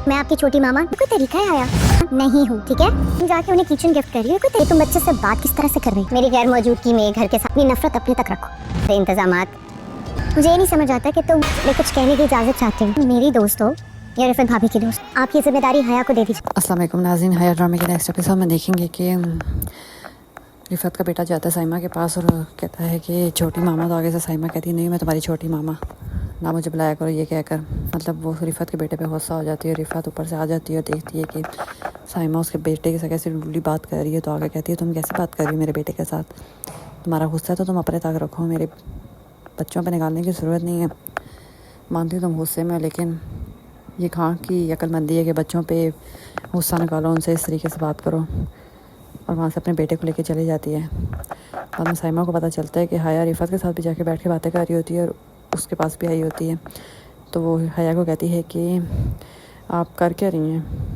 मैं आपकी छोटी मामा कोई तरीका है आया नहीं हूँ, ठीक है। तुम जाके उन्हें किचन गिफ्ट कर रही हो, कोई तुम बच्चे से बात किस तरह से कर रही हो? मेरी गैर मौजूदगी में घर के साथ अपनी नफरत अपने तक रखो। इंतजामात मुझे ये नहीं समझ आता कि तुम कुछ कहने की इजाजत चाहते हो। मेरी दोस्त हो या रिफत भाभी की दोस्त, आपकी जिम्मेदारी हया को दे दीजिए। अस्सलाम वालेकुम नाज़रीन, हया ड्रामे के नेक्स्ट एपिसोड में देखेंगे कि रिफत का बेटा जाता है साइमा के पास और कहता है कि छोटी मामा। तो आगे से साइमा कहती है नहीं मैं तुम्हारी छोटी मामा, ना मुझे बुलाया करो ये कहकर। मतलब वो रिफत के बेटे पे गुस्सा हो जाती है। रिफत ऊपर से आ जाती है और देखती है कि साइमा उसके बेटे के साथ कैसी रूडली बात कर रही है। तो आगे कहती है तुम कैसे बात कर रही हो मेरे बेटे के साथ, तुम्हारा गुस्सा है तो तुम अपने तक रखो, मेरे बच्चों पे निकालने की ज़रूरत नहीं है। मानती हूँ तुम गुस्से में, लेकिन ये कहाँ की अक्लमंदी है कि बच्चों पे गुस्सा निकालो, उनसे इस तरीके से बात करो। और वहाँ से अपने बेटे को लेके चली जाती है। बाद में साइमा को पता चलता है कि हया रिफत के साथ भी जाके बैठ के बातें कर रही होती है और उसके पास भी आई होती है। तो वो हया को कहती है कि आप कर क्या रही हैं,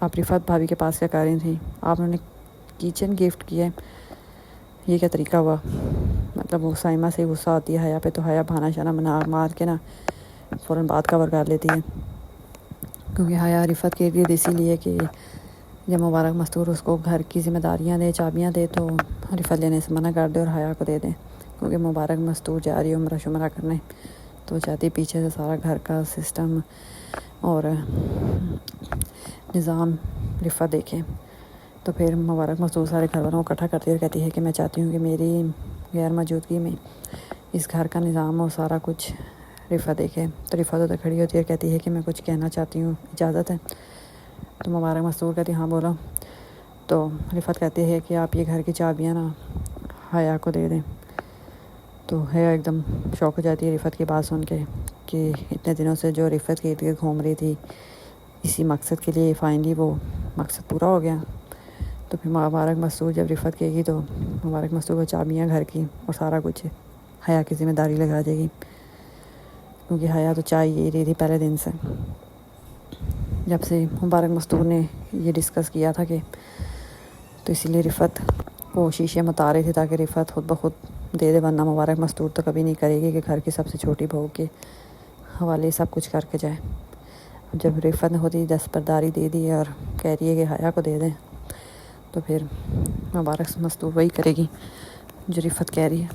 आप रिफत भाभी के पास क्या कर रही थी, आप उन्होंने किचन गिफ्ट किया है, ये क्या तरीका हुआ। मतलब वो साइमा से गुस्सा होती है हया पे। तो हया बहाना शाना बना मार के ना फ़ौरन बात कवर कर लेती है, क्योंकि हया रिफत के लिए इसीलिए कि जब मुबारक मस्तूर उसको घर की ज़िम्मेदारियाँ दे, चाबियाँ दे, तो रिफत लेने से मना कर दे और हया को दे दें। क्योंकि मुबारक मस्तूर जा रही है उम्रा शुमरा करने, तो वो चाहती पीछे से सारा घर का सिस्टम और निज़ाम रिफत देखे। तो फिर मुबारक मस्तूर सारे घर वालों को इकट्ठा करती है और कहती है कि मैं चाहती हूँ कि मेरी गैर मौजूदगी में इस घर का निज़ाम और सारा कुछ रिफत देखे। तो रिफत उधर खड़ी होती है और कहती है कि मैं कुछ कहना चाहती हूँ, इजाज़त है। तो मुबारक मस्तूर कहती हाँ बोलो। तो रिफत कहती है कि आप ये घर की चाबियाँ ना हया को दे दें। तो हया एकदम शौक हो जाती है रिफत की बात सुन के कि इतने दिनों से जो रिफत के इर्द गिर्द घूम रही थी इसी मकसद के लिए, फाइनली वो मकसद पूरा हो गया। तो फिर मुबारक मस्तूर जब रिफत कहेगी तो मुबारक मस्तूर को चाबियाँ घर की और सारा कुछ हया की ज़िम्मेदारी लगा देगी, क्योंकि हया तो चाह ही रही थी पहले दिन से। जब से मुबारक मस्तूर ने ये डिस्कस किया था कि तो इसीलिए रिफत को शीशे में उतारे थे ताकि रिफत खुद ब खुद दे दे, वरना मुबारक मस्तूर तो कभी नहीं करेगी कि घर की सबसे छोटी बहू के हवाले सब कुछ करके जाए। जब रिफत ने खुद ही दस्तबरदारी दे दी और कह रही है कि हया को दे दें, तो फिर मुबारक मस्तूर वही करेगी जो रिफत कह रही है।